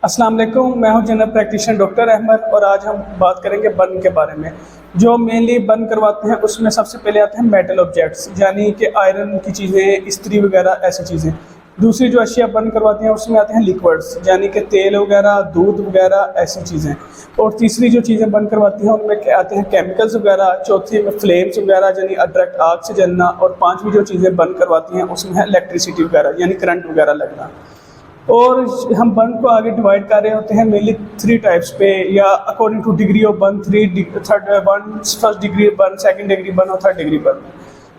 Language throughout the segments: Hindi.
अस्सलाम वालेकुम, मैं हूं जनरल प्रैक्टिशनर डॉक्टर अहमद और आज हम बात करेंगे बर्न के बारे में। जो मेनली बर्न करवाते हैं उसमें सबसे पहले आते हैं मेटल ऑब्जेक्ट्स, यानी कि आयरन की चीज़ें, इस्त्री वगैरह ऐसी चीज़ें। दूसरी जो अशिया बर्न करवाती हैं उसमें आते हैं लिक्विड्स, यानी कि तेल वगैरह, दूध वगैरह ऐसी चीज़ें। और तीसरी जो चीज़ें बर्न करवाती हैं उनमें आते हैं केमिकल्स वगैरह। चौथी में फ्लेम्स वगैरह, यानी डायरेक्ट आग से जलना। और पाँचवीं जो चीज़ें बर्न करवाती हैं उसमें है इलेक्ट्रिसिटी वगैरह, यानी करंट वगैरह लगना। और हम बर्न को आगे डिवाइड कर रहे होते हैं मेनली 3 टाइप्स पे, या according two degree of burn, first degree burn, second degree burn और थर्ड डिग्री बर्न।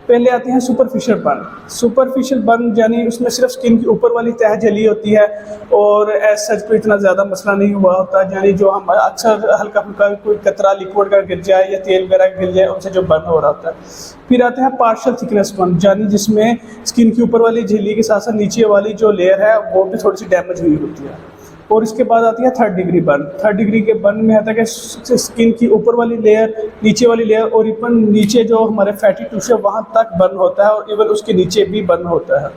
पहले आते हैं सुपरफिशियल बर्न। सुपरफिशियल बर्न यानी उसमें सिर्फ स्किन की ऊपर वाली तह जली होती है और एज सच कोई इतना ज़्यादा मसला नहीं हुआ होता, यानी जो हम अक्सर हल्का फुल्का कोई कतरा लिक्विड का गिर जाए या तेल वगैरह गिर जाए उनसे जो बर्न हो रहा होता है। फिर आते हैं पार्शियल थिकनेस बर्न, यानी जिसमें स्किन के ऊपर वाली झिल्ली के साथ साथ नीचे वाली जो लेयर है वो भी थोड़ी सी डैमेज हुई होती है। और इसके बाद आती है third degree burn. Third degree के बर्न में आता है कि स्किन की ऊपर वाली लेयर, नीचे वाली लेयर और इवन नीचे जो हमारे फैटी टिश्यू है वहाँ तक बर्न होता है और इवन उसके नीचे भी बर्न होता है।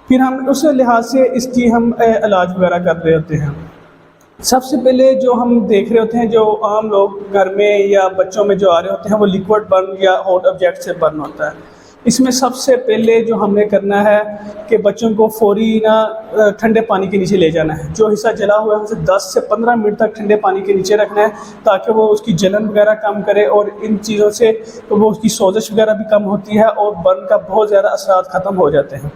फिर हम उस लिहाज से इसकी हम इलाज वगैरह कर रहे होते हैं। सबसे पहले जो हम देख रहे होते हैं, जो आम लोग घर में या बच्चों में जो आ रहे होते हैं वो लिक्विड बर्न या हॉट ऑब्जेक्ट से बर्न होता है। इसमें सबसे पहले जो हमने करना है कि बच्चों को फौरी ना ठंडे पानी के नीचे ले जाना है। जो हिस्सा जला हुआ है उसे 10 से 15 मिनट तक ठंडे पानी के नीचे रखना है ताकि वो उसकी जलन वगैरह कम करे, और इन चीज़ों से तो वो उसकी सोजिश वगैरह भी कम होती है और बर्न का बहुत ज़्यादा असरात ख़त्म हो जाते हैं।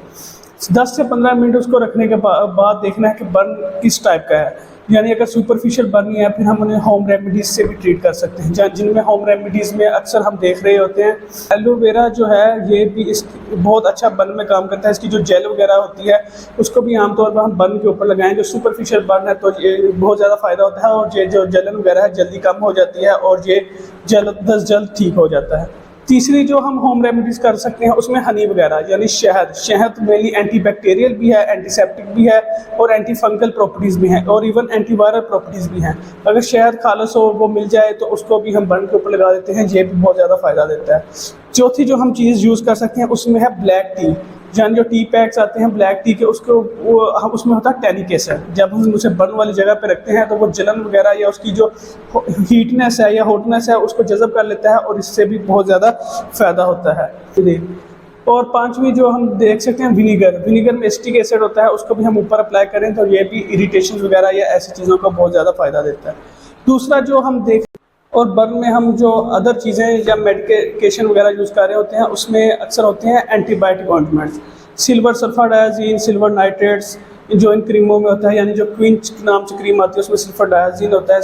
10 से 15 मिनट उसको रखने के बाद देखना है कि बर्न किस टाइप का है, यानी अगर सुपरफिशियल बर्न है फिर हम उन्हें होम रेमेडीज़ से भी ट्रीट कर सकते हैं, जहाँ जिनमें होम रेमेडीज़ में अक्सर हम देख रहे होते हैं एलोवेरा जो है ये भी इस बहुत अच्छा बर्न में काम करता है। इसकी जो जेल वगैरह होती है उसको भी आमतौर पर हम बर्न के ऊपर लगाएं। जो सुपरफिशियल बर्न है तो ये बहुत ज़्यादा फ़ायदा होता है और ये जो जलन वगैरह है जल्दी कम हो जाती है और ये जल्द ठीक हो जाता है। तीसरी जो हम होम रेमेडीज़ कर सकते हैं उसमें हनी वगैरह, यानी शहद। शहद मेनली एंटीबैक्टीरियल भी है, एंटीसेप्टिक भी है और एंटी फंगल प्रॉपर्टीज़ भी हैं और इवन एंटीवायरल प्रॉपर्टीज़ भी हैं। अगर शहद खालस हो वो मिल जाए तो उसको भी हम बर्न के ऊपर लगा देते हैं, ये भी बहुत ज़्यादा फ़ायदा देता है। चौथी जो हम चीज़ यूज़ कर सकते हैं उसमें है ब्लैक टी, यानी जो टी पैक्स आते हैं ब्लैक टी के, उसको हम उसमें होता है टैनिक एसिड। जब हम उसे बर्न वाली जगह पे रखते हैं तो वो जलन वगैरह या उसकी जो हीटनेस है या हॉटनेस है उसको जज़ब कर लेता है और इससे भी बहुत ज़्यादा फ़ायदा होता है। और पांचवी जो हम देख सकते हैं विनीगर। विनीगर में एसिटिक एसिड होता है, उसको भी हम ऊपर अप्लाई करें तो ये भी इरिटेशन वगैरह या ऐसी चीज़ों का बहुत ज़्यादा फ़ायदा देता है। दूसरा जो हम देख और बर्न में हम जो अदर चीज़ें या मेडिकेशन वगैरह यूज़ कर रहे होते हैं उसमें अक्सर होते हैं antibiotic ointments, silver sulfadiazine, silver nitrates जो इन क्रीमों में होता है, यानी जो क्विंच नाम से क्रीम आती है उसमें सिल्फर डायाजीन होता है,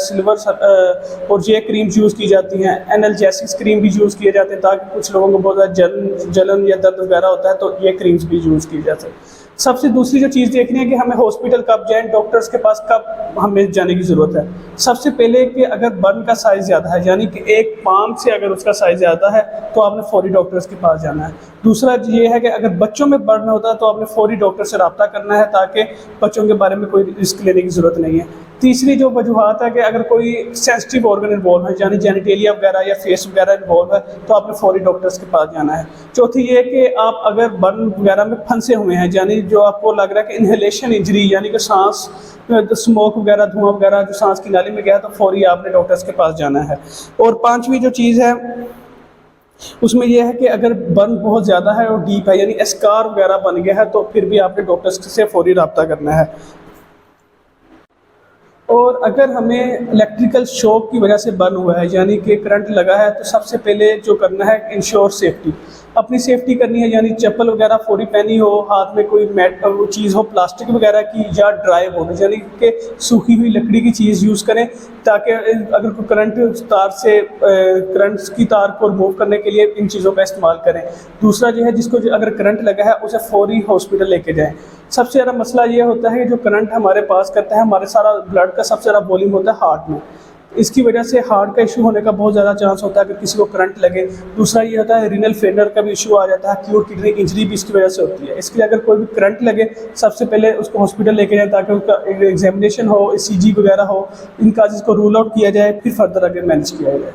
और ये क्रीम्स यूज़ की जाती हैं। एनाल्जेसिक्स क्रीम भी यूज़ किए जाते हैं ताकि कुछ लोगों को बहुत ज़्यादा जलन या दर्द वगैरह होता है तो ये क्रीम्स भी यूज़ की जाती हैं। सबसे दूसरी जो चीज़ देखनी है कि हमें हॉस्पिटल कब जाएं, डॉक्टर्स के पास कब हमें जाने की ज़रूरत है। सबसे पहले कि अगर बर्न का साइज़ ज़्यादा है, यानी कि एक पाम से अगर उसका साइज़ ज़्यादा है तो आपने फौरी डॉक्टर्स के पास जाना है। दूसरा ये है कि अगर बच्चों में बर्न होता है तो आपने फौरी डॉक्टर से रब्ता करना है ताकि बच्चों के बारे में कोई रिस्क लेने की ज़रूरत नहीं है। तीसरी जो वजूहत है कि अगर कोई सेंसिटिव ऑर्गन इन्वॉल्व है, यानी जेनिटेलिया वगैरह या फेस वगैरह इन्वॉल्व है तो आपने फौरी डॉक्टर्स के पास जाना है। चौथी ये कि आप अगर बर्न वगैरह में फंसे हुए हैं, यानी जो आपको लग रहा है कि इन्हेलेशन इंजरी, यानी कि सांस स्मोक वगैरह, धुआं वगैरह जो सांस की नाली में गया तो फौरी आपने डॉक्टर्स के पास जाना है। और पांचवी जो चीज़ है उसमें यह है कि अगर बर्न बहुत ज़्यादा है और डीप है, यानी स्कार वगैरह बन गया है तो फिर भी आपने डॉक्टर्स से फौरी रब्ता करना है। और अगर हमें इलेक्ट्रिकल शॉक की वजह से बर्न हुआ है, यानी कि करंट लगा है, तो सबसे पहले जो करना है इंश्योर सेफ्टी, अपनी सेफ्टी करनी है, यानी चप्पल वगैरह फौरी पहनी हो, हाथ में कोई चीज़ हो प्लास्टिक वगैरह की या ड्राई हो, यानी कि सूखी हुई लकड़ी की चीज़ यूज़ करें ताकि अगर कोई करंट की तार को रिमूव करने के लिए इन चीज़ों का इस्तेमाल करें। दूसरा जो है जिसको अगर करंट लगा है उसे फौरी हॉस्पिटल लेके जाएं। सबसे ज़्यादा मसला ये होता है कि जो करंट हमारे पास करता है, हमारे सारा ब्लड का सबसे ज़्यादा वॉल्यूम होता है हार्ट में, इसकी वजह से हार्ट का इशू होने का बहुत ज़्यादा चांस होता है अगर किसी को करंट लगे। दूसरा ये होता है रीनल फेलियर का भी इशू आ जाता है, एक्यूट किडनी इंजरी भी इसकी वजह से होती है। इसके लिए अगर कोई भी करंट लगे सबसे पहले उसको हॉस्पिटल लेके जाए ताकि उसका एग्जामिनेशन हो, ECG वगैरह हो, इन काजेज़ को रूल आउट किया जाए, फिर फर्दर आगे मैनेज किया जाए।